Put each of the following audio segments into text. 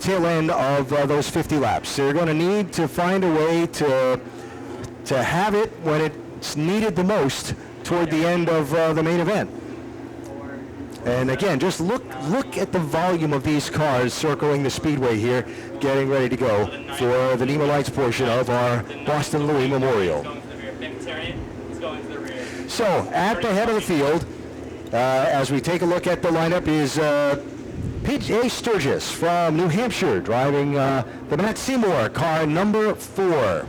tail end of those 50 laps. They're going to need to find a way to have it when it's needed the most toward the end of the main event. And again, just look at the volume of these cars circling the speedway here, getting ready to go for the NEMA Lites portion of our Boston Louie Memorial. So, at the head of the field, as we take a look at the lineup, is P.J. Sturgis from New Hampshire, driving the Matt Seymour car number 4.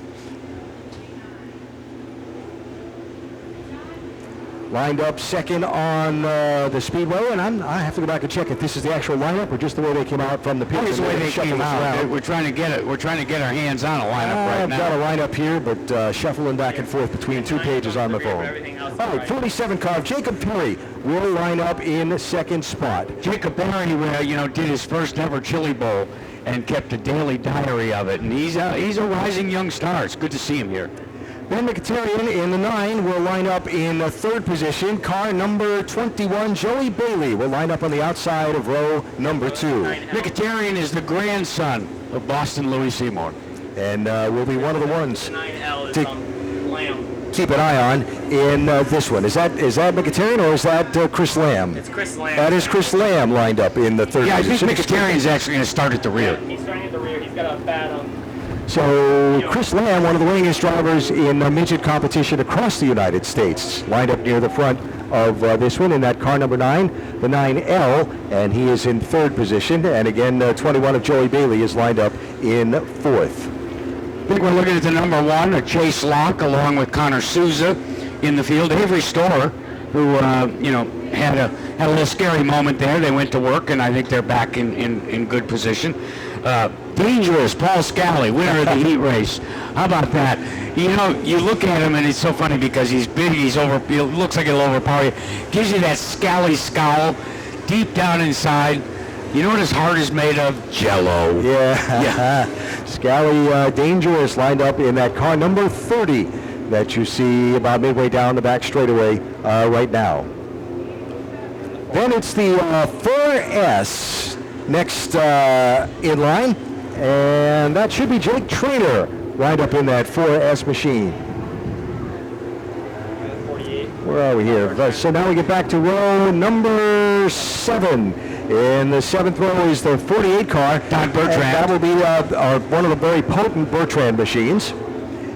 Lined up second on the speedway, and I have to go back and check if this is the actual lineup or just the way they came out from the pits. The way they came out. We're trying to get it. We're trying to get our hands on a lineup right now. I've got a lineup here, but shuffling back and forth between 2 pages on my phone. All right, 47 car Jacob Perry will line up in second spot. Jacob Perry, did his first ever Chili Bowl and kept a daily diary of it, and he's a rising young star. It's good to see him here. Ben Mkhitaryan in the 9 will line up in third position. Car number 21, Joey Bailey, will line up on the outside of row number 2. Mkhitaryan is the grandson of Boston Louie Seymour. And will be one of the ones to keep an eye on in this one. Is that Mkhitaryan or is that Chris Lamb? It's Chris Lamb. That is Chris Lamb lined up in the third position. I think Mkhitaryan's actually going to start at the rear. Yeah, he's starting at the rear. He's got a bad So Chris Lamb, one of the winningest drivers in midget competition across the United States, lined up near the front of this one in that car number 9, the 9L, and he is in third position. And again, 21 of Joey Bailey is lined up in fourth. I think we're looking at the number 1, a Chase Locke, along with Connor Souza in the field. Avery Storer, who had a little scary moment there. They went to work, and I think they're back in good position. Dangerous, Paul Scally, winner of the heat race. How about that? You look at him, and it's so funny because he's big, he looks like he'll overpower you. Gives you that Scally scowl deep down inside. You know what his heart is made of? Jello. Yeah. Scally Dangerous lined up in that car number 30 that you see about midway down the back straightaway right now. Then it's the 4S next in line, and that should be Jake Trainor right up in that 4S machine. 48. Where are we here? So now we get back to row number 7. In the 7th row is the 48 car. Todd Bertrand. That will be one of the very potent Bertrand machines.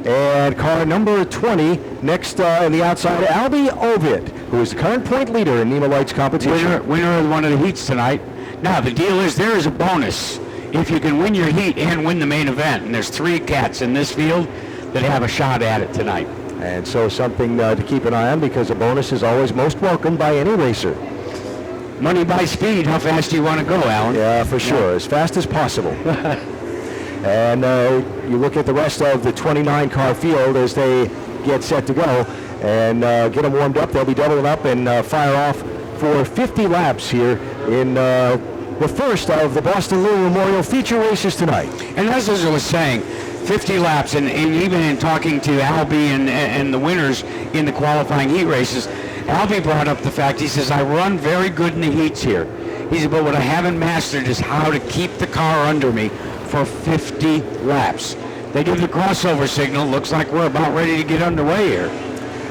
And car number 20, next in the outside, Albie Ovid, who is the current point leader in NEMA Lites competition. Winner of one of the heats tonight. Now, the deal is there is a bonus if you can win your heat and win the main event. And there's 3 cats in this field that have a shot at it tonight. And so something to keep an eye on, because a bonus is always most welcome by any racer. Money by speed. How fast do you want to go, Alan? Yeah, for sure. As fast as possible. And you look at the rest of the 29 car field as they get set to go and get them warmed up. They'll be doubling up and fire off for 50 laps here in the first of the Boston Louie Memorial feature races tonight. And as I was saying, 50 laps, and even in talking to Albie and the winners in the qualifying heat races, Albie brought up the fact, he says, I run very good in the heats here. He said, but what I haven't mastered is how to keep the car under me for 50 laps. They give the crossover signal. Looks like we're about ready to get underway here.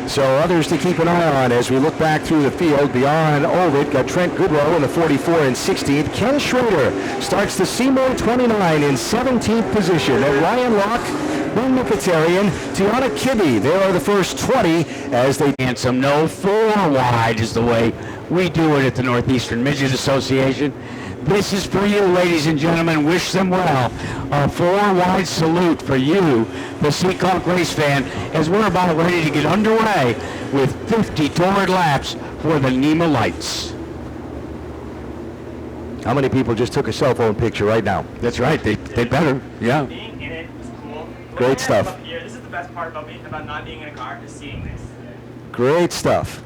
So others to keep an eye on as we look back through the field. Beyond Ovid, got Trent Goodrow in the 44 and 16th. Ken Schrader starts the Seymour 29 in 17th position. And Ryan Locke, Ben Mkhitaryan, Tiana Kibbe. They are the first 20 as they handsome. No, 4 wide is the way we do it at the Northeastern Midget Association. This is for you, ladies and gentlemen. Wish them well. A 4-wide salute for you, the Seekonk race fan, as we're about ready to get underway with 50 torrid laps for the NEMA Lites. How many people just took a cell phone picture right now? That's right. They better. Yeah. Being in it is cool. Great stuff. This is the best part about not being in a car, is seeing this. Great stuff.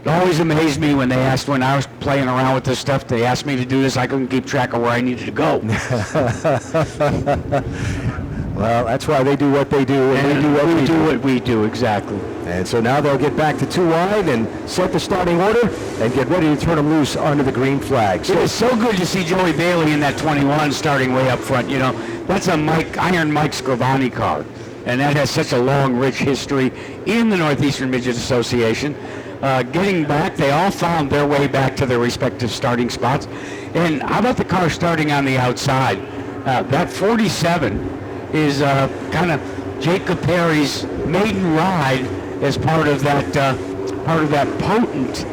It always amazed me when I was playing around with this stuff, they asked me to do this, I couldn't keep track of where I needed to go. Well, that's why they do what they do, and we do what we do. what we do, exactly. And so now they'll get back to 2 wide and set the starting order and get ready to turn them loose under the green flag. It So is so good to see Joey Bailey in that 21 starting way up front. You know, that's a Iron Mike Scrivani car. And that has such a long, rich history in the Northeastern Midget Association. Getting back, they all found their way back to their respective starting spots. And how about the car starting on the outside? That 47 is kind of Jacob Perry's maiden ride as part of that potent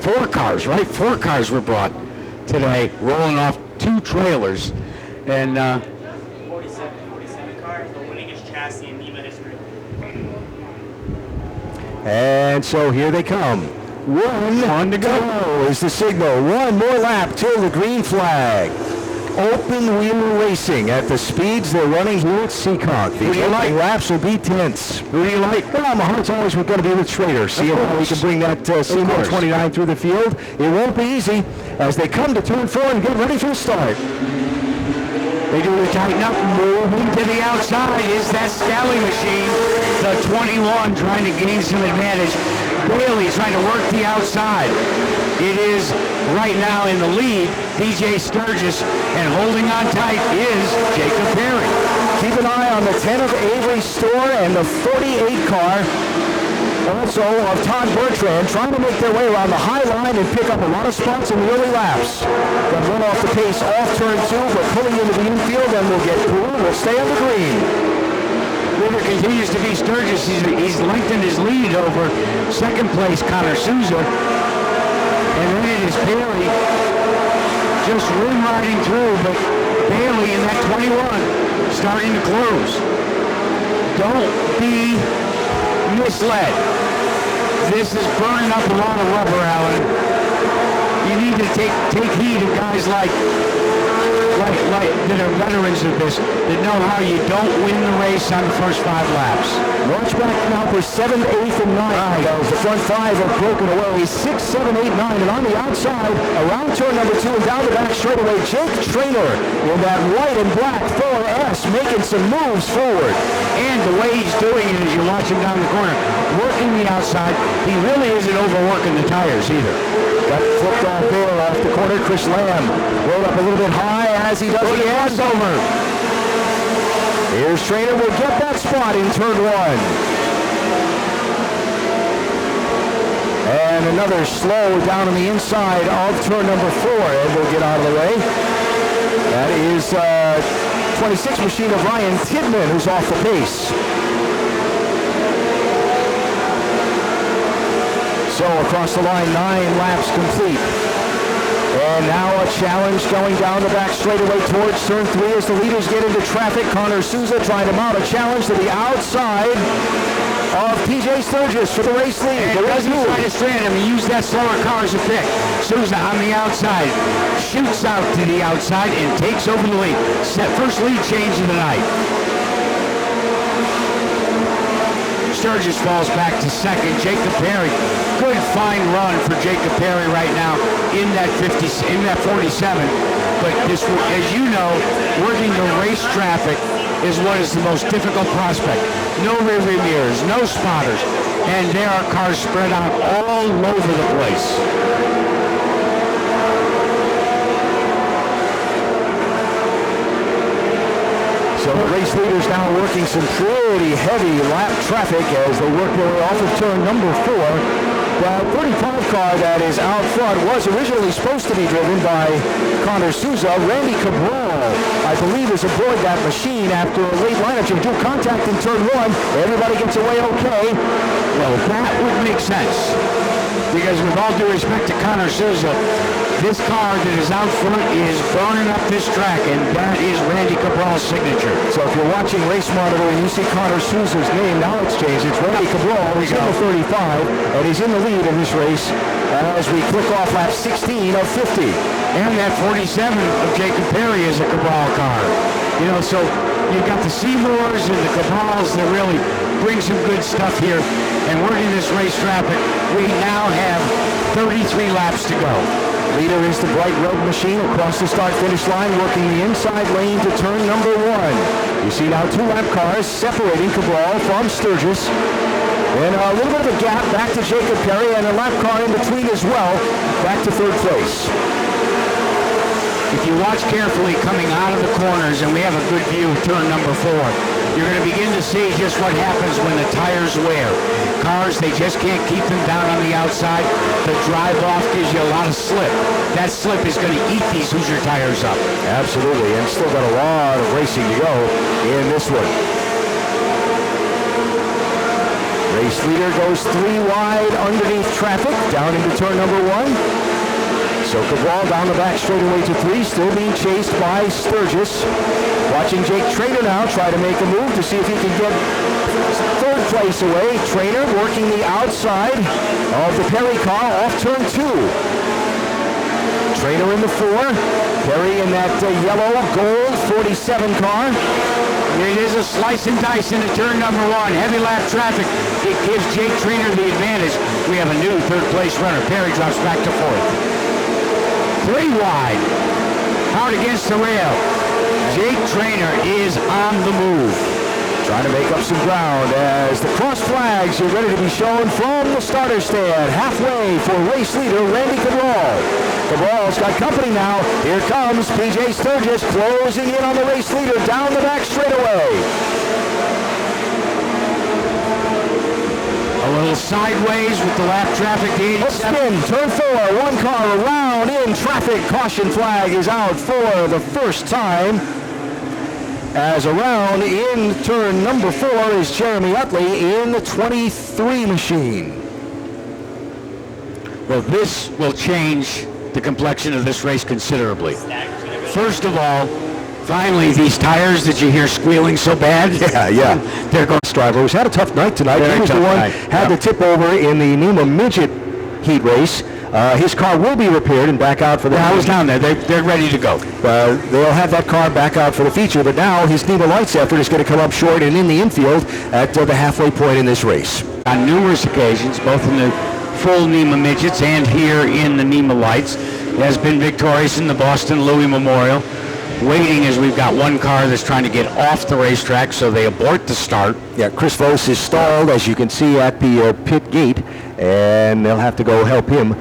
4 cars, right? 4 cars were brought today, rolling off 2 trailers. And 47 car is the winningest chassis in NEMA history. And so here they come. One to go is the signal. One more lap till the green flag. Open wheel racing at the speeds they're running here at Seekonk. The opening laps will be tense. who do you like? Well, my heart's always going to be with Trainor. See how we can bring that Seymour 29 through the field. It won't be easy as they come to turn 4 and get ready for the start. They do the tighten up, moving to the outside is that Scally machine. The 21 trying to gain some advantage. Bailey trying to work the outside. It is right now in the lead, PJ Sturgis, and holding on tight is Jacob Perry. Keep an eye on the 10 of Avery Store and the 48 car, also of Todd Bertrand, trying to make their way around the high line and pick up a lot of spots in the early laps. Got run off the pace off turn 2, but pulling into the infield and will get through. Will stay on the green. Leader continues to be Sturgis. He's lengthened his lead over second place Connor Souza. And then it is Bailey just rim riding through, but Bailey in that 21 starting to close. Don't be misled. This is burning up a lot of rubber, Alan. You need to take heed of guys like that are veterans of this, that know how you don't win the race on the first 5 laps. Watch back now for 7th, 8th, and 9th. The front 5 are broken away. 6, 7, 8, 9. And on the outside, around turn number 2 and down the back straightaway, Jake Trainor in that white and black 4S making some moves forward. And the way he's doing it as you watch him down the corner, working the outside, he really isn't overworking the tires either. Got flipped off there off the corner. Chris Lamb rolled up a little bit high as he does the ass over. Here's Trainor, will get that spot in turn 1. And another slow down on the inside of turn number 4, and we'll get out of the way. That is 26 machine of Ryan Tidman, who's off the pace. So across the line, 9 laps complete. And now a challenge going down the back straightaway towards turn 3 as the leaders get into traffic. Connor Souza trying to mount a challenge to the outside of PJ Sturgis for the race lead. And doesn't try to strand him. He used that slower car as a pick. Souza on the outside, shoots out to the outside and takes over the lead. First lead change of the night. Sturgis falls back to second. Jacob Perry, good fine run for Jacob Perry right now in that 47. But this, as you know, working the race traffic is what is the most difficult prospect. No rear view mirrors, no spotters, and there are cars spread out all over the place. So the race leaders now working some pretty heavy lap traffic as they work their way off of turn number 4. The 35 car that is out front was originally supposed to be driven by Connor Souza. Randy Cabral, I believe, is aboard that machine after a late lineup change. Do contact in turn 1. Everybody gets away okay. Well, that would make sense. Because with all due respect to Connor Souza, this car that is out front is burning up this track, and that is Randy Cabral's signature. So if you're watching Race Monitor and you see Connor Souza's name, now it's changed. It's Randy Cabral. He's in the 35, and he's in the lead in this race as we click off lap 16 of 50. And that 47 of Jacob Perry is a Cabral car. You know, so you've got the Seymours and the Cabrals that really bring some good stuff here. And working this race traffic, we now have 33 laps to go. Leader is the bright red machine across the start-finish line, working the inside lane to turn number 1. You see now 2 lap cars separating Cabral from Sturgis. And a little bit of a gap back to Jacob Perry, and a lap car in between as well, back to 3rd place. If you watch carefully coming out of the corners, and we have a good view of turn number 4, you're going to begin to see just what happens when the tires wear. Cars, they just can't keep them down on the outside. The drive-off gives you a lot of slip. That slip is going to eat these Hoosier tires up. Absolutely, and still got a lot of racing to go in this one. Race leader goes 3 wide underneath traffic, down into turn number 1. So Cabral down the back straightaway to 3, still being chased by Sturgis. Watching Jake Trainor now try to make a move to see if he can get 3rd place away. Trainor working the outside of the Perry car off turn 2. Trainor in the 4, Perry in that yellow gold 47 car. It is a slice and dice into turn number 1. Heavy lap traffic. It gives Jake Trainor the advantage. We have a new 3rd place runner. Perry drops back to 4th. 3 wide, out against the rail. Jake Trainor is on the move. Trying to make up some ground as the cross flags are ready to be shown from the starter stand. Halfway for race leader Randy Cabral. Cabral's got company now. Here comes PJ Sturgis closing in on the race leader down the back straightaway. A little sideways with the lap traffic. Hook spin, turn 4, 1 car around in traffic. Caution flag is out for the first time. As around in turn number 4 is Jeremy Utley in the 23 machine. Well, this will change the complexion of this race considerably. First of all, finally, these tires that you hear squealing so bad, Yeah. they're going. Driver who's had a tough night tonight. He was the one had the tip over in the NEMA midget heat race. His car will be repaired and back out for the. I was down there. They're ready to go. They'll have that car back out for the feature, but now his NEMA Lites effort is going to come up short and in the infield at the halfway point in this race. On numerous occasions, both in the full NEMA midgets and here in the NEMA Lites, has been victorious in the Boston Louie Memorial. Waiting as we've got 1 car that's trying to get off the racetrack, so they abort the start. Yeah, Chris Vos is stalled, as you can see, at the pit gate, and they'll have to go help him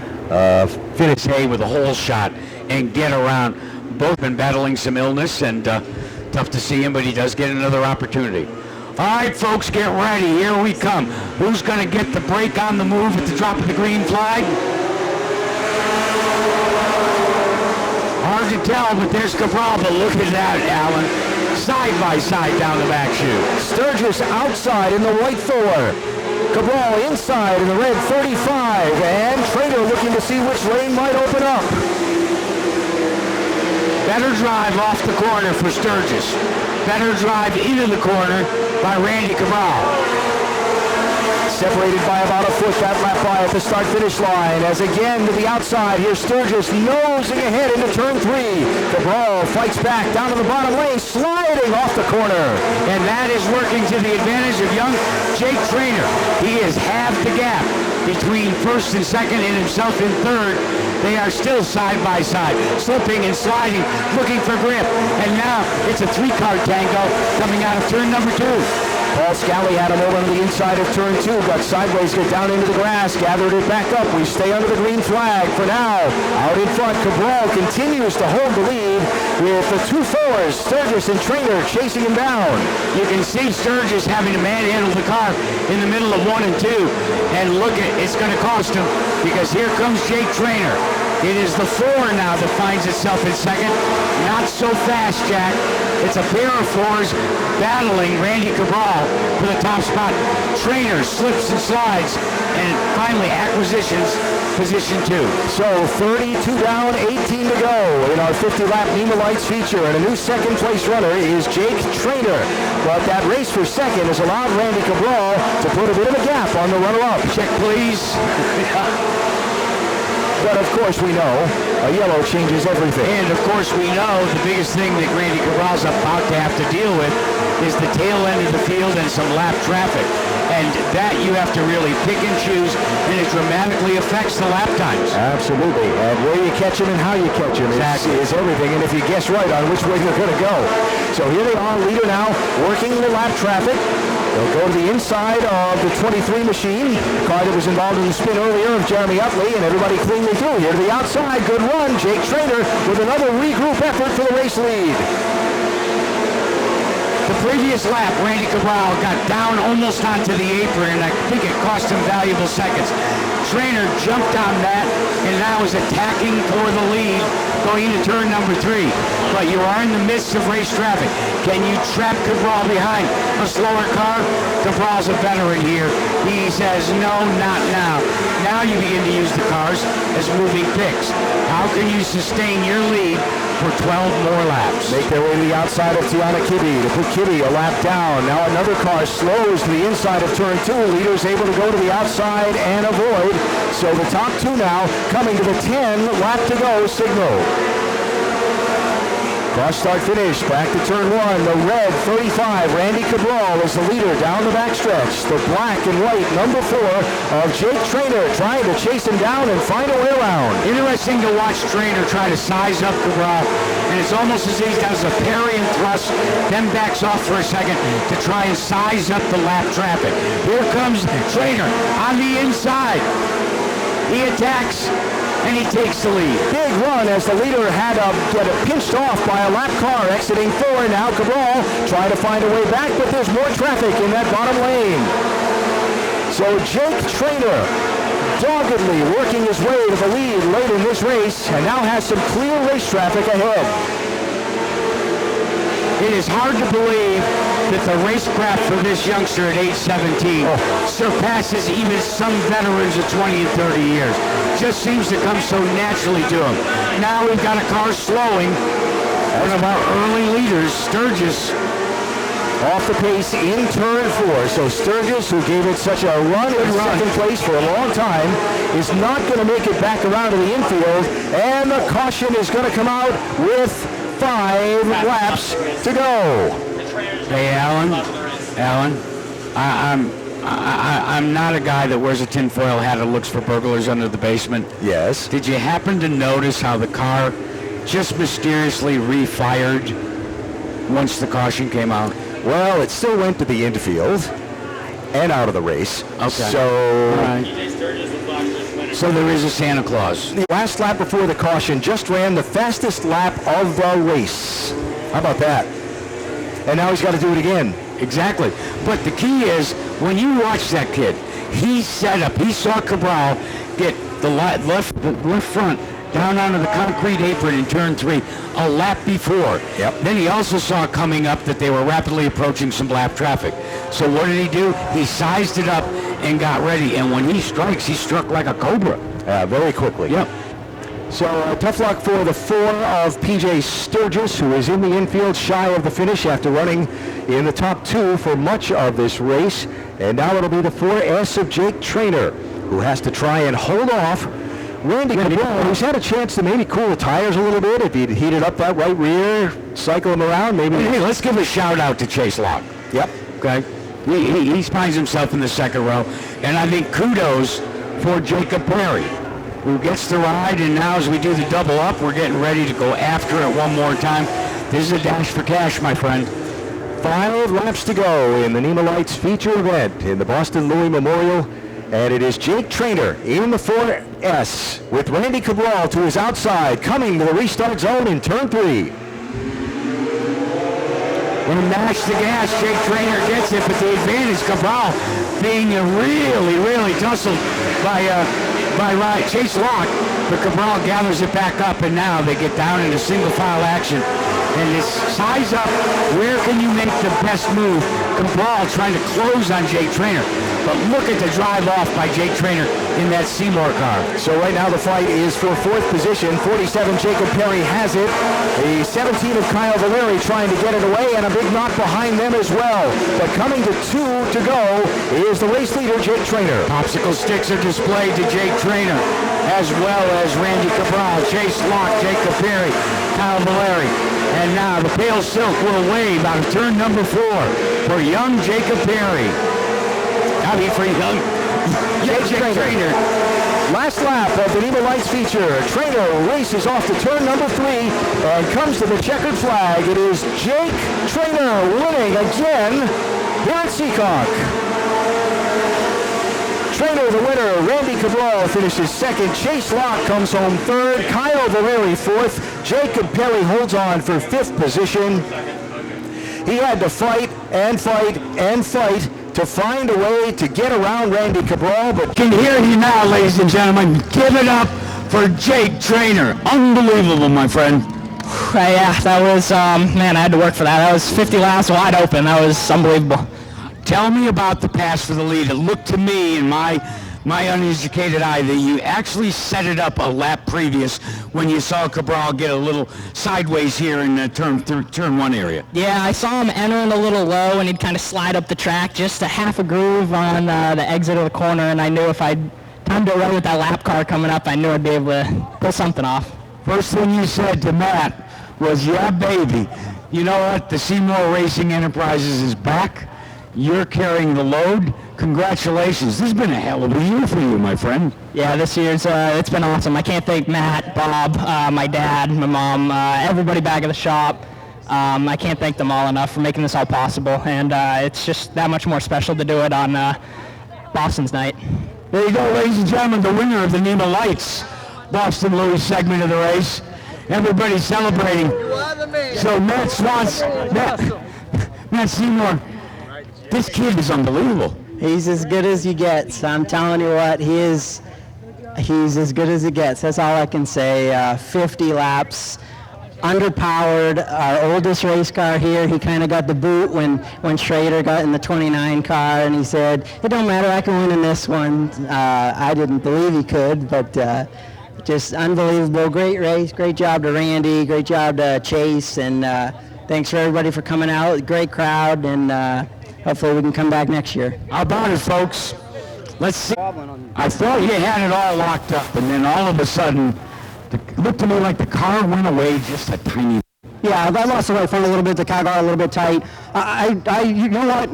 finish. Hey, with a hole shot and get around. Both been battling some illness, and tough to see him, but he does get another opportunity. All right, folks, get ready. Here we come. Who's going to get the break on the move at the drop of the green flag? Hard to tell, but there's Cabral. But look at that, Alan. Side by side down the back chute. Sturgis outside in the white Thor. Cabral inside in the red 35. And Trainor looking to see which lane might open up. Better drive off the corner for Sturgis. Better drive into the corner by Randy Cabral. Separated by about a foot that lap by at the start-finish line. As again to the outside, here's Sturgis nosing ahead into turn 3. Cabral fights back down to the bottom lane, sliding off the corner. And that is working to the advantage of young Jake Trainor. He has halved the gap between 1st and 2nd and himself in 3rd. They are still side by side, slipping and sliding, looking for grip. And now it's a 3-car tango coming out of turn number 2. Paul Scally had him over on the inside of turn 2, got sideways, get down into the grass, gathered it back up. We stay under the green flag for now. Out in front, Cabral continues to hold the lead with the 2 forwards, Sturgis and Trainor chasing him down. You can see Sturgis having to manhandle the car in the middle of 1 and 2. And look, it's going to cost him because here comes Jake Trainor. It is the 4 now that finds itself in 2nd. Not so fast, Jack. It's a pair of 4s battling Randy Cabral for the top spot. Trainor slips and slides and finally acquisitions position 2. So 32 down, 18 to go in our 50-lap NEMA Lites feature. And a new 2nd place runner is Jake Trainor. But that race for 2nd has allowed Randy Cabral to put a bit of a gap on the runner-up. Check, please. But of course we know a yellow changes everything. And of course we know the biggest thing that Randy Cabral's about to have to deal with is the tail end of the field and some lap traffic. And that you have to really pick and choose, and it dramatically affects the lap times. Absolutely. And where you catch them and how you catch them is everything. And if you guess right on which way they're going to go. So here they are, leader now, working the lap traffic. They'll go to the inside of the 23 machine, the car that was involved in the spin earlier of Jeremy Utley, and everybody cleanly through. Here to the outside, good run. Jake Trainor with another regroup effort for the race lead. The previous lap, Randy Cabral got down almost onto the apron, and I think it cost him valuable seconds. Trainor jumped on that, and now is attacking for the lead going into turn number 3. But you are in the midst of race traffic. Can you trap Cabral behind a slower car? Cabral's a veteran here. He says, no, not now. Now you begin to use the cars as moving picks. How can you sustain your lead for 12 more laps? Make their way to the outside of Tiana Kibbe to put Kibbe a lap down. Now another car slows to the inside of turn 2. Leader's able to go to the outside and avoid. So the top 2 now coming to the 10 lap to go signal. Cross start finish, back to turn 1, the red 35, Randy Cabral is the leader down the backstretch. The black and white number 4 of Jake Trainor trying to chase him down and find a way around. Interesting to watch Trainor try to size up Cabral, and it's almost as he does a parry and thrust, then backs off for a second to try and size up the lap traffic. Here comes Trainor on the inside. He attacks, and he takes the lead. Big run as the leader had to get pinched off by a lap car exiting 4. Now Cabral trying to find a way back, but there's more traffic in that bottom lane. So Jake Trainor doggedly working his way to the lead late in this race and now has some clear race traffic ahead. It is hard to believe that the racecraft for this youngster at age 17 surpasses even some veterans of 20 and 30 years. Just seems to come so naturally to him. Now we've got a car slowing. One of our early leaders, Sturgis, off the pace in turn 4. So Sturgis, who gave it such a run in second place for a long time, is not going to make it back around to the infield. And the caution is going to come out with 5 laps to go. Hey, Alan, I'm not a guy that wears a tinfoil hat and looks for burglars under the basement. Yes. Did you happen to notice how the car just mysteriously refired once the caution came out? Well, it still went to the infield and out of the race. Okay. So, so there is a Santa Claus. The last lap before the caution just ran the fastest lap of the race. How about that? And now he's got to do it again. Exactly. But the key is, when you watch that kid, he set up, he saw Cabral get the left front down onto the concrete apron in turn 3 a lap before. Yep. Then he also saw coming up that they were rapidly approaching some lap traffic. So what did he do? He sized it up and got ready. And when he strikes, he struck like a cobra. Very quickly. Yep. So tough luck for the 4 of PJ Sturgis, who is in the infield shy of the finish after running in the top 2 for much of this race. And now it'll be the 4S of Jake Trainor, who has to try and hold off Randy Cabral, who's had a chance to maybe cool the tires a little bit if he'd heated up that right rear, cycle him around, maybe. Hey, let's give a shout out to Chase Locke. Yep. Okay. He finds himself in the second row, and I think kudos for Jacob Perry, who gets the ride, and now as we do the double up, we're getting ready to go after it one more time. This is a dash for cash, my friend. 5 laps to go in the NEMA Lites feature event in the Boston Louie Memorial, and it is Jake Trainor in the 4S with Randy Cabral to his outside, coming to the restart zone in turn 3. When he mashed the gas, Jake Trainor gets it, but the advantage, Cabral being really tussled by Chase Locke, but Cabral gathers it back up, and now they get down into single file action. And this size up, where can you make the best move? Cabral trying to close on Jake Trainor. But look at the drive off by Jake Trainor in that Seymour car. So right now the fight is for 4th position. 47 Jacob Perry has it. The 17 of Kyle Valeri trying to get it away, and a big knock behind them as well. But coming to 2 to go is the race leader, Jake Trainor. Popsicle sticks are displayed to Jake Trainor, as well as Randy Cabral, Chase Locke, Jacob Perry, Kyle Valeri. And now the pale silk will wave out of turn number 4 for young Jacob Perry. I mean for young Jake Trainor. Last lap of the NEMA Lites feature. Trainor races off to turn number 3 and comes to the checkered flag. It is Jake Trainor winning again here at Seekonk. Trainor the winner. Randy Cabral finishes second. Chase Locke comes home third. Kyle Valeri fourth. Jacob Perry holds on for 5th position. He had to fight and fight and fight to find a way to get around Randy Cabral, but Can hear you now, ladies and gentlemen. Give it up for Jake Trainor. Unbelievable, my friend. Yeah, that was, man, I had to work for that. That was 50 laps wide open. That was unbelievable. Tell me about the pass for the lead. It looked to me in my uneducated eye that you actually set it up a lap previous when you saw Cabral get a little sideways here in the turn 1 area. Yeah, I saw him entering a little low, and he'd kind of slide up the track just a half a groove on the exit of the corner, and I knew if I timed it right with that lap car coming up, I knew I'd be able to pull something off. First thing you said to Matt was, yeah, baby. You know what? The Seymour Racing Enterprises is back. You're carrying the load. Congratulations. This has been a hell of a year for you, my friend. Yeah, this year's, it's been awesome. I can't thank Matt, Bob, my dad, my mom, everybody back at the shop. I can't thank them all enough for making this all possible, and it's just that much more special to do it on Boston's night. There you go, ladies and gentlemen, the winner of the NEMA Lites Boston Louie segment of the race. Everybody's celebrating. So Matt Seymour, this kid is unbelievable. He's as good as you get. I'm telling you what, he's as good as it gets. That's all I can say. 50 laps, underpowered. Our oldest race car here, he kind of got the boot when Schrader got in the 29 car, and he said, it don't matter, I can win in this one. I didn't believe he could, but just unbelievable. Great race. Great job to Randy. Great job to Chase, and thanks for everybody for coming out. Great crowd, and hopefully we can come back next year. How about it, folks? Let's see. I thought you had it all locked up, and then all of a sudden, it looked to me like the car went away just a tiny. Yeah, I lost the right front a little bit. The car got a little bit tight. You know what?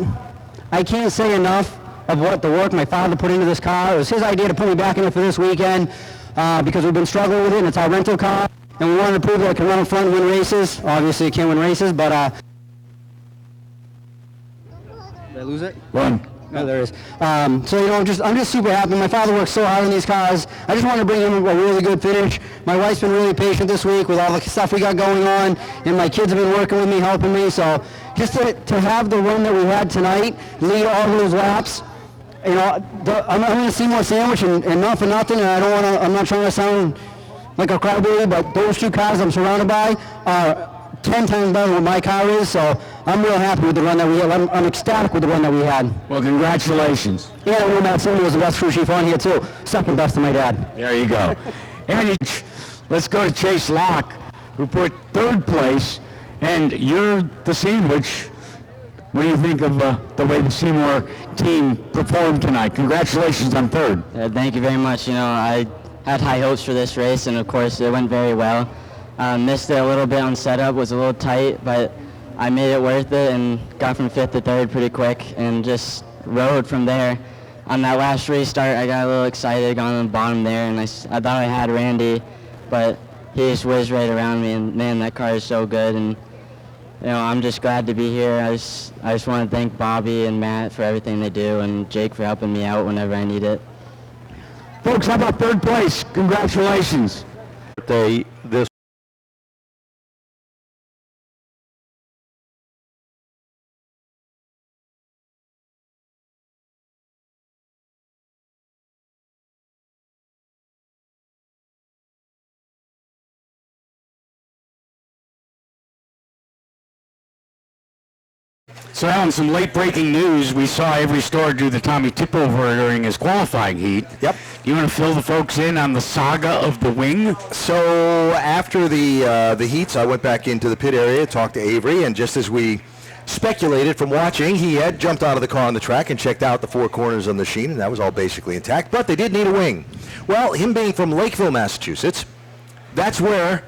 I can't say enough of what the work my father put into this car. It was his idea to put me back in it for this weekend because we've been struggling with it, and it's our rental car, and we wanted to prove that it can run in front and win races. Obviously, it can't win races, but did I lose it? One. No, there is. So, you know, I'm just super happy. My father works so hard on these cars. I just want to bring him a really good finish. My wife's been really patient this week with all the stuff we got going on, and my kids have been working with me, helping me. So just to have the run that we had tonight, lead all those laps, you know, I'm going to Seymour sandwich, and not for nothing, and I'm not trying to sound like a crybaby, but those two cars I'm surrounded by are 10 times better than what my car is, so I'm real happy with the run that we had. I'm ecstatic with the run that we had. Well, congratulations. Yeah, I know Matt Seymour was the best crew chief on here, too. Second best to my dad. There you go. And let's go to Chase Locke, who put 3rd place, and you're the sandwich. What do you think of the way the Seymour team performed tonight? Congratulations on 3rd. Thank you very much. You know, I had high hopes for this race, and of course it went very well. Missed it a little bit on setup, was a little tight, but I made it worth it and got from 5th to 3rd pretty quick and just rode from there. On that last restart, I got a little excited, got on the bottom there, and I thought I had Randy, but he just whizzed right around me, and man, that car is so good, and you know, I'm just glad to be here. I just want to thank Bobby and Matt for everything they do, and Jake for helping me out whenever I need it. Folks, how about 3rd place? Congratulations. This So, Alan, some late-breaking news. We saw every store do the Tommy tip-over during his qualifying heat. Yep. You want to fill the folks in on the saga of the wing? So after the heats, I went back into the pit area, talked to Avery, and just as we speculated from watching, he had jumped out of the car on the track and checked out the 4 corners of the machine, and that was all basically intact, but they did need a wing. Well, him being from Lakeville, Massachusetts, that's where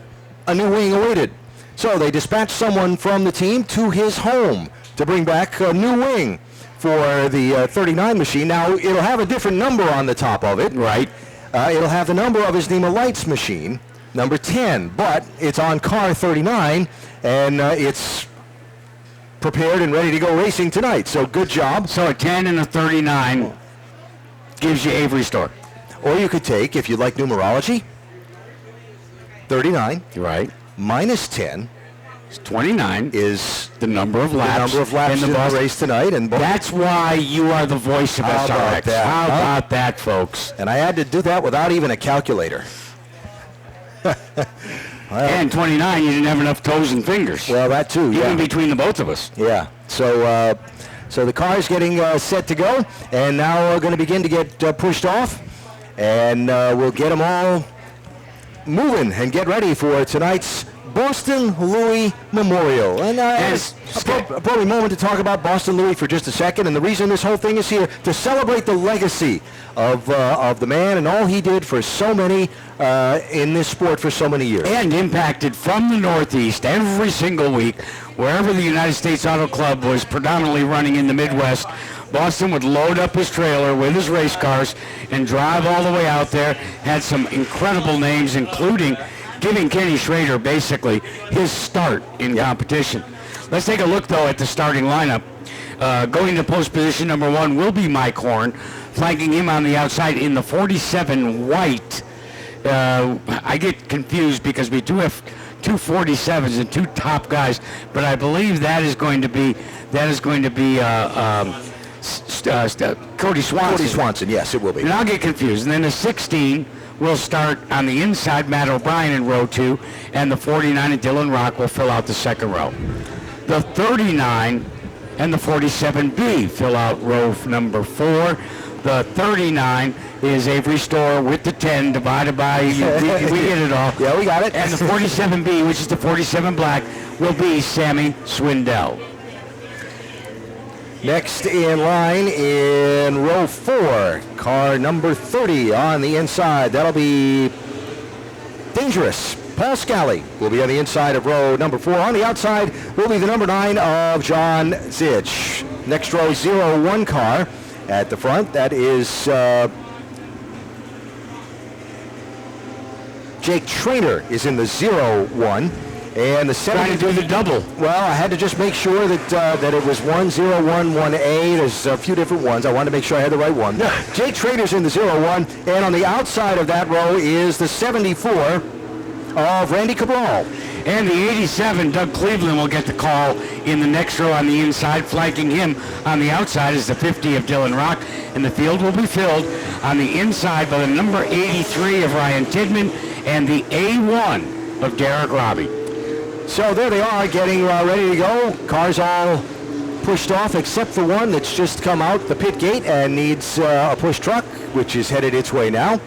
a new wing awaited. So they dispatched someone from the team to his home to bring back a new wing for the 39 machine. Now, it'll have a different number on the top of it. Right. It'll have the number of his NEMA Lites machine, number 10, but it's on car 39, and it's prepared and ready to go racing tonight. So good job. So a 10 and a 39 gives you Avery Store. Or you could take, if you like numerology, 39 Right. minus 10 29 is the number of laps, in the Boston race tonight. And That's why you are the voice of How about SRX. that, How huh? about that, folks? And I had to do that without even a calculator. And 29, you didn't have enough toes and fingers. Well, that too, yeah. Even between the both of us. Yeah. So so the car's getting set to go, and now we're going to begin to get pushed off, and we'll get them all moving and get ready for tonight's Boston Louie Memorial. And Yes. probably a moment to talk about Boston Louie for just a second, and the reason this whole thing is here, to celebrate the legacy of the man and all he did for so many in this sport for so many years. And impacted from the Northeast every single week, wherever the United States Auto Club was predominantly running in the Midwest. Boston would load up his trailer with his race cars and drive all the way out there. Had some incredible names, including giving Kenny Schrader basically his start in competition. Let's take a look, though, at the starting lineup. Going to post position number 1 will be Mike Horn, flanking him on the outside in the 47 white. I get confused because we do have two 47s and two top guys, but I believe that is going to be Cody Swanson. Cody Swanson, yes, it will be. And I'll get confused. And then the 16 will start on the inside, Matt O'Brien in row 2, and the 49 and Dylan Rock will fill out the second row. The 39 and the 47B fill out row number 4. The 39 is Avery Store with the 10 divided by, we get it all. Yeah, we got it. And the 47B, which is the 47 black, will be Sammy Swindell. Next in line in row 4, car number 30 on the inside. That'll be Dangerous. Paul Scally will be on the inside of row number 4. On the outside will be the number 9 of John Zitch. Next row, 01 car at the front. That is Jake Trainor is in the 01. And the 70. Trying to do the double. Well, I had to just make sure that that it was 101, 1A. There's a few different ones. I wanted to make sure I had the right one. Jake Trainor's in the 01, and on the outside of that row is the 74 of Randy Cabral. And the 87, Doug Cleveland, will get the call in the next row on the inside. Flanking him on the outside is the 50 of Dylan Rock. And the field will be filled on the inside by the number 83 of Ryan Tidman and the A1 of Derek Robbie. So there they are, getting ready to go. Cars all pushed off except for one that's just come out the pit gate and needs a push truck, which is headed its way now.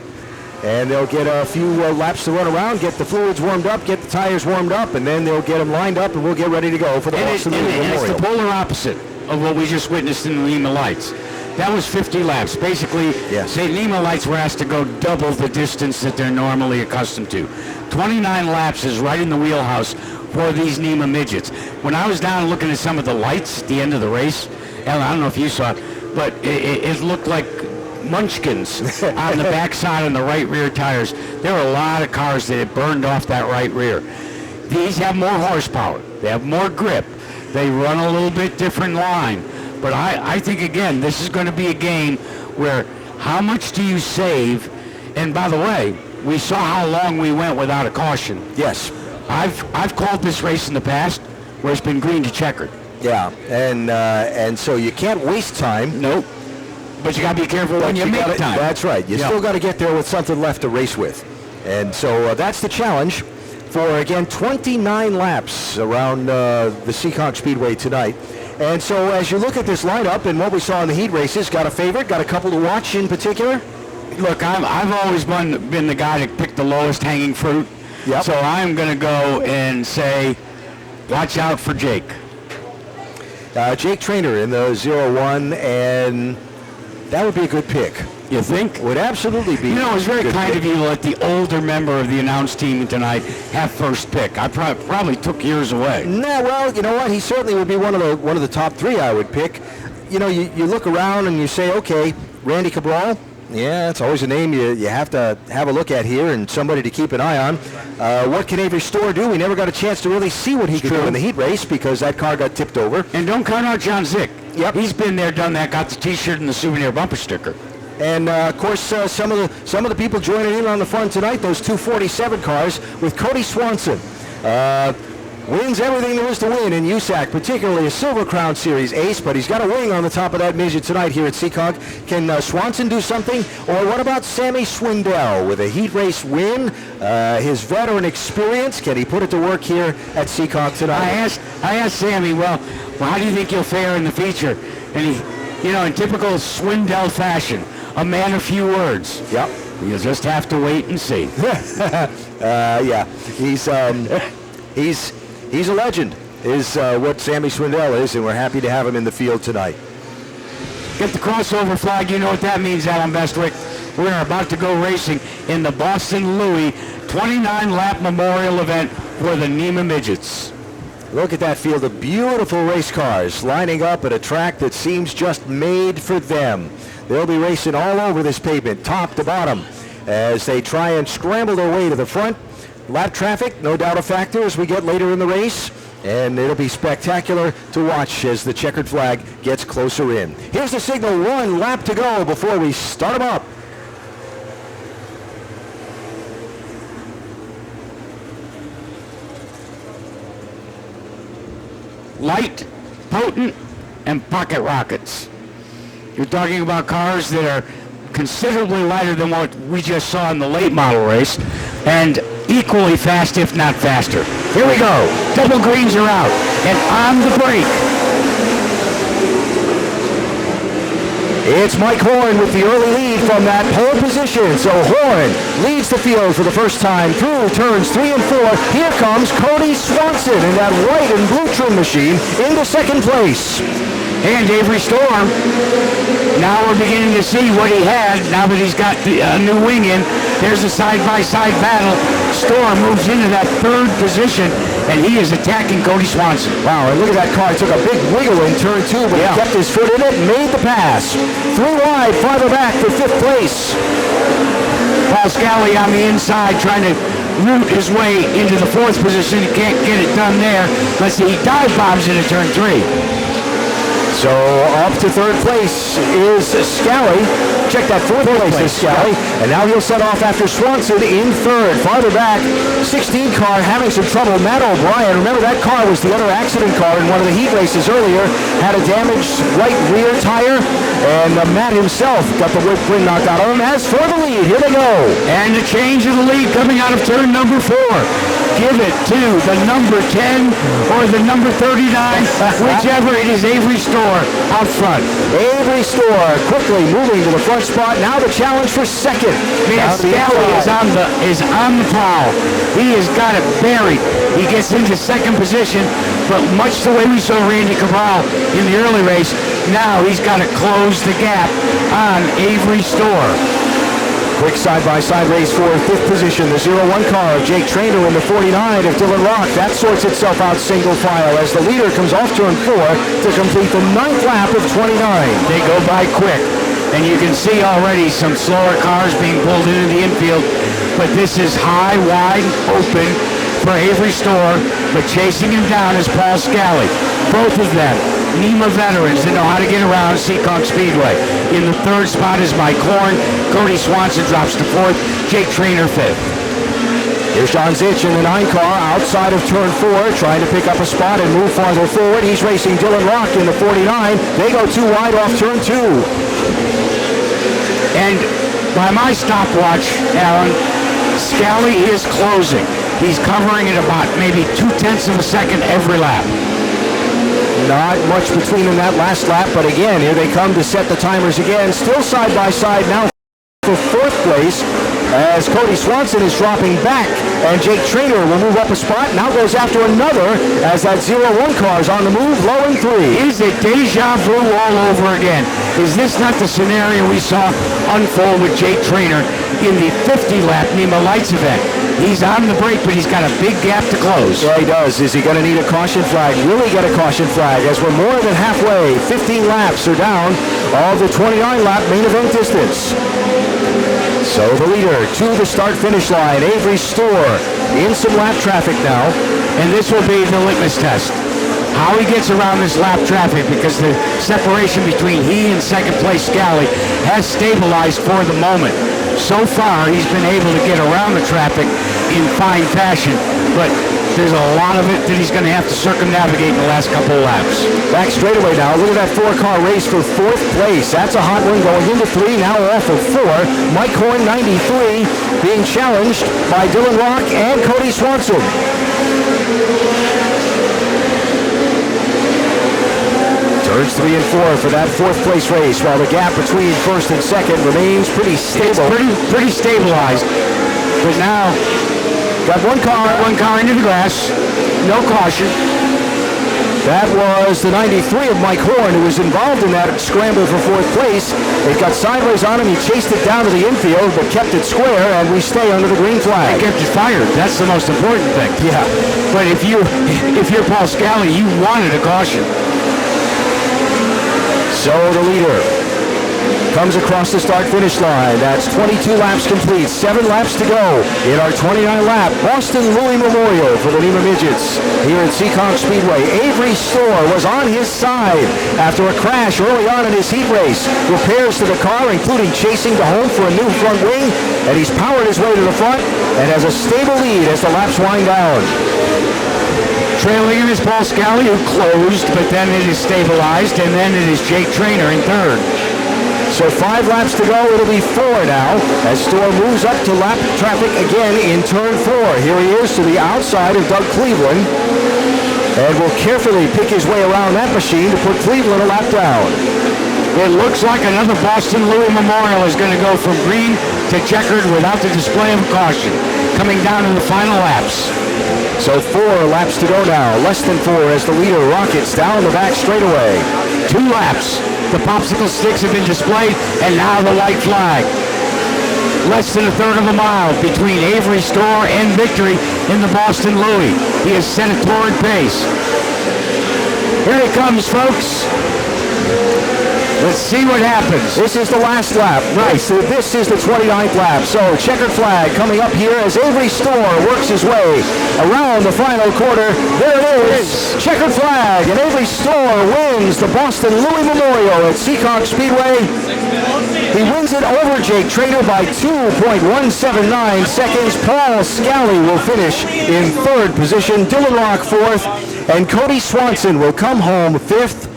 And they'll get a few laps to run around, get the fluids warmed up, get the tires warmed up, and then they'll get them lined up, and we'll get ready to go for the Boston Louie Memorial. And it's the polar opposite of what we just witnessed in the NEMA Lites. That was 50 laps. Basically, Yes. say NEMA Lites were asked to go double the distance that they're normally accustomed to. 29 laps is right in the wheelhouse for these NEMA midgets. When I was down looking at some of the lights at the end of the race, Ellen, I don't know if you saw it, but it looked like munchkins on the backside on the right rear tires. There were a lot of cars that had burned off that right rear. These have more horsepower. They have more grip. They run a little bit different line. But I think, again, this is going to be a game where how much do you save? And by the way, we saw how long we went without a caution. Yes. I've called this race in the past where it's been green to checkered. Yeah, and so you can't waste time. Nope. But you got to be careful when you make time. That's right. You still got to get there with something left to race with. And so that's the challenge for, again, 29 laps around the Seekonk Speedway tonight. And so as you look at this lineup and what we saw in the heat races, got a favorite, got a couple to watch in particular? Look, I've always been the guy to pick the lowest hanging fruit. Yep. So I'm going to go and say, watch out for Jake. Jake Trainor in the 01, and that would be a good pick You think? Would absolutely be. You know, it was very good kind pick. of you to let the older member of the announce team tonight have first pick. I probably took yours away. No, well, you know what? He certainly would be one of the top three I would pick. You know, you look around and you say, okay, Randy Cabral. Yeah, it's always a name you have to have a look at here and somebody to keep an eye on. What can Avery Storr do? We never got a chance to really see what he could do in the heat race because that car got tipped over. And don't count out John Zick. Yep. He's been there, done that, got the T-shirt and the souvenir bumper sticker. And of course, some of the people joining in on the fun tonight, those 247 cars with Cody Swanson. Wins everything there is to win in USAC, particularly a Silver Crown Series ace, but he's got a wing on the top of that midget tonight here at Seekonk. Can Swanson do something? Or what about Sammy Swindell with a heat race win? His veteran experience, can he put it to work here at Seekonk tonight? I asked Sammy, well, how do you think you'll fare in the feature? And he, you know, in typical Swindell fashion, a man of few words. Yep. You'll just have to wait and see. Yeah, he's a legend, is what Sammy Swindell is, and we're happy to have him in the field tonight. Get the crossover flag. You know what that means, Alan Bestwick. We're about to go racing in the Boston Louie 29-lap memorial event for the NEMA Midgets. Look at that field of beautiful race cars lining up at a track that seems just made for them. They'll be racing all over this pavement, top to bottom, as they try and scramble their way to the front. Lap traffic, no doubt a factor as we get later in the race, and it'll be spectacular to watch as the checkered flag gets closer in. Here's the signal, 1 lap to go before we start them up. Light, potent, and pocket rockets. You're talking about cars that are considerably lighter than what we just saw in the late model race, and equally fast, if not faster. Here we go. Double greens are out, and on the brake. It's Mike Horn with the early lead from that pole position. So Horn leads the field for the first time through turns 3 and 4. Here comes Cody Swanson in that white and blue trim machine into second place. And Avery Storr, now we're beginning to see what he had now that he's got a new wing in. There's a side-by-side battle. Storr moves into that third position, and he is attacking Cody Swanson. Wow, and look at that car. It took a big wiggle in turn 2, but he kept his foot in it and made the pass. 3 wide, farther back for 5th place. Paul Scally on the inside trying to root his way into the 4th position. He can't get it done there. Let's see, he dive bombs into turn 3. So up to 3rd place is Scally. Check that 4th place is Scally. And now he'll set off after Swanson in 3rd. Farther back, 16 car having some trouble. Matt O'Brien, remember that car was the other accident car in one of the heat races earlier. Had a damaged right rear tire. And Matt himself got the wind knocked out of him. As for the lead, here they go. And the change of the lead coming out of turn number 4. Give it to the number 10 or the number 39, whichever it is. Avery Storr out front. Avery Storr quickly moving to the front spot. Now the challenge for second. Man, Scally is on the prowl. He has got it buried. He gets into second position, but much the way we saw Randy Cabral in the early race, now he's got to close the gap on Avery Storr. Quick side-by-side race for 5th position. The 0-1 car of Jake Trainor in the 49 of Dylan Rock. That sorts itself out single file as the leader comes off turn 4 to complete the 9th lap of 29. They go by quick, and you can see already some slower cars being pulled into the infield, but this is high, wide, open for Avery Storr, but chasing him down is Paul Scally. Both of them, NEMA veterans that know how to get around Seekonk Speedway. In the 3rd spot is Mike Horn. Cody Swanson drops to 4th. Jake Trainor 5th. Here's John Zitch in the 9 car outside of turn 4, trying to pick up a spot and move farther forward. He's racing Dylan Rock in the 49. They go 2 wide off turn 2. And by my stopwatch, Alan, Scally is closing. He's covering at about maybe 0.2 of a second every lap. Not much between in that last lap, but again, here they come to set the timers again. Still side by side now for 4th place. as Cody Swanson is dropping back, and Jake Trainor will move up a spot, now goes after another as that 0-1 car is on the move, low in 3. Is it deja vu all over again? Is this not the scenario we saw unfold with Jake Trainor in the 50-lap NEMA Lites event? He's on the brake, but he's got a big gap to close. Yeah, he does. Is he going to need a caution flag? Really get a caution flag as we're more than halfway. 15 laps are down of the 29-lap main event distance. So the leader to the start-finish line, Avery Store, in some lap traffic now. And this will be the litmus test. How he gets around this lap traffic, because the separation between he and second place Scally has stabilized for the moment. So far, he's been able to get around the traffic in fine fashion, but there's a lot of it that he's going to have to circumnavigate in the last couple of laps. Back straightaway now. Look at that 4-car race for 4th place. That's a hot one going into 3, now off of 4. Mike Horn, 93, being challenged by Dylan Rock and Cody Swanson. Turns 3 and 4 for that 4th place race, while the gap between 1st and 2nd remains pretty stable. It's pretty stabilized, but now got one car into the grass, no caution. That was the 93 of Mike Horn, who was involved in that scramble for 4th place. It got sideways on him. He chased it down to the infield, but kept it square, and we stay under the green flag. He kept it fired. That's the most important thing. Yeah. But if you're Paul Scally, you wanted a caution. So the leader comes across the start-finish line. That's 22 laps complete, 7 laps to go in our 29-lap Boston Louie Memorial for the NEMA Midgets here at Seekonk Speedway. Avery Store was on his side after a crash early on in his heat race. Repairs to the car, including chasing to home for a new front wing, and he's powered his way to the front and has a stable lead as the laps wind down. Trailing him is Paul Scally, who closed, but then it is stabilized, and then it is Jake Trainor in 3rd. So 5 laps to go. It'll be 4 now as Storr moves up to lap traffic again in turn 4. Here he is to the outside of Doug Cleveland, and will carefully pick his way around that machine to put Cleveland a lap down. It looks like another Boston Louie Memorial is going to go from green to checkered without the display of caution, coming down in the final laps. So 4 laps to go now, less than 4 as the leader rockets down the back straightaway. 2 laps. The popsicle sticks have been displayed, and now the white flag. Less than a third of a mile between Avery Store and victory in the Boston Louie. He has set a torrid pace. Here he comes, folks. Let's see what happens. This is the last lap. Right. So this is the 29th lap. So checkered flag coming up here as Avery Store works his way around the final quarter. There it is. Checkered flag. And Avery Store wins the Boston Louie Memorial at Seekonk Speedway. He wins it over Jake Trainor by 2.179 seconds. Paul Scally will finish in 3rd position. Dylan Rock 4th. And Cody Swanson will come home 5th.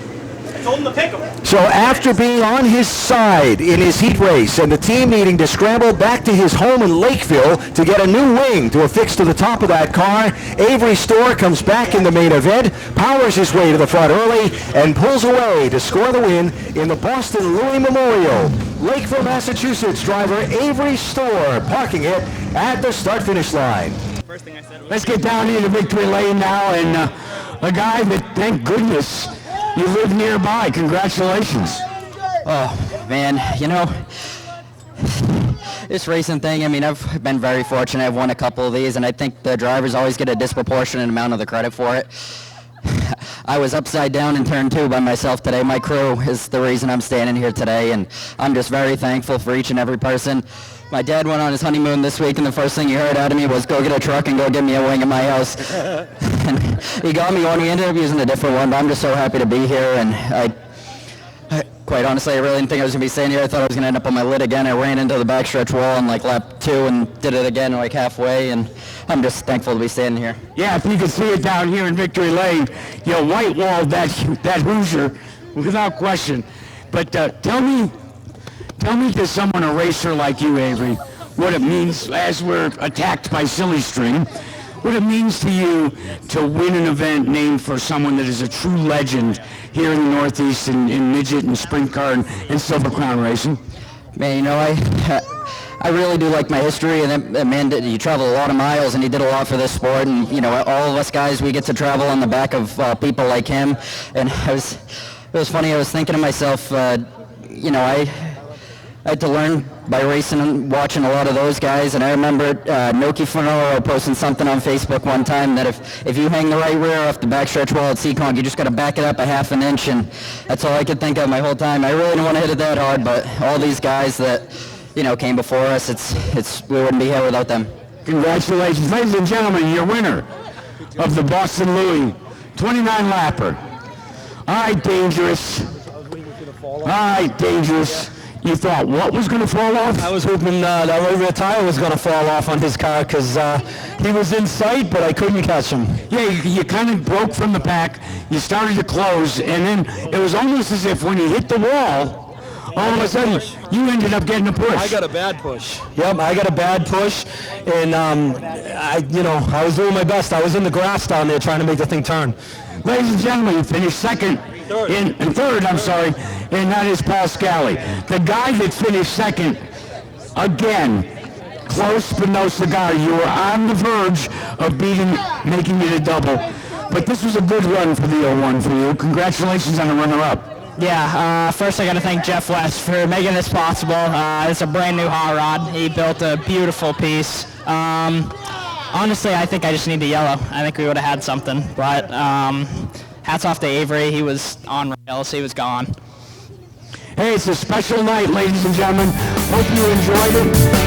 Told him to pick him. So after being on his side in his heat race and the team needing to scramble back to his home in Lakeville to get a new wing to affix to the top of that car, Avery Store comes back in the main event, powers his way to the front early, and pulls away to score the win in the Boston Louie Memorial. Lakeville, Massachusetts driver Avery Store parking it at the start-finish line. First thing I said was, Let's get down into victory lane now, and a guy that, thank goodness, you live nearby. Congratulations. Oh, man, you know, this racing thing, I mean, I've been very fortunate. I've won a couple of these, and I think the drivers always get a disproportionate amount of the credit for it. I was upside down in turn 2 by myself today. My crew is the reason I'm standing here today, and I'm just very thankful for each and every person. My dad went on his honeymoon this week, and the first thing he heard out of me was, go get a truck and go get me a wing in my house. And he got me one. He ended up using a different one, but I'm just so happy to be here. And I quite honestly, I really didn't think I was going to be staying here. I thought I was going to end up on my lid again. I ran into the backstretch wall on like lap 2 and did it again like halfway, and I'm just thankful to be standing here. Yeah, if you can see it down here in Victory Lane, you white-walled that Hoosier without question. But tell me to someone, a racer like you, Avery, what it means as we're attacked by silly string, what it means to you to win an event named for someone that is a true legend here in the Northeast in midget and sprint car and Silver Crown racing. Man, you know, I really do like my history, and that man, he traveled a lot of miles, and he did a lot for this sport. And you know, all of us guys, we get to travel on the back of people like him. And it was funny. I was thinking to myself, you know, I had to learn by racing and watching a lot of those guys. And I remember Noki Fenoro posting something on Facebook one time that if you hang the right rear off the backstretch wall at Seekonk, you just got to back it up a half an inch. And that's all I could think of my whole time. I really didn't want to hit it that hard, but all these guys that, you know, came before us, we wouldn't be here without them. Congratulations. Ladies and gentlemen, your winner of the Boston Louie 29-lapper. All right, Dangerous. All right, Dangerous. You thought what was going to fall off? I was hoping that right rear tire was going to fall off on his car because he was in sight, but I couldn't catch him. Yeah, you kind of broke from the pack. You started to close, and then it was almost as if when you hit the wall, all of a sudden, you ended up getting a push. I got a bad push. Yep, I got a bad push, and I was doing my best. I was in the grass down there trying to make the thing turn. Ladies and gentlemen, you finished third, and that is Paul Scally. The guy that finished second, again, close but no cigar. You were on the verge of making it a double. But this was a good run for the 01 for you. Congratulations on the runner-up. Yeah, first I got to thank Jeff West for making this possible. It's a brand new hot rod. He built a beautiful piece. Honestly, I think I just need the yellow. I think we would have had something. But hats off to Avery. He was on rails. He was gone. Hey, it's a special night, ladies and gentlemen. Hope you enjoyed it.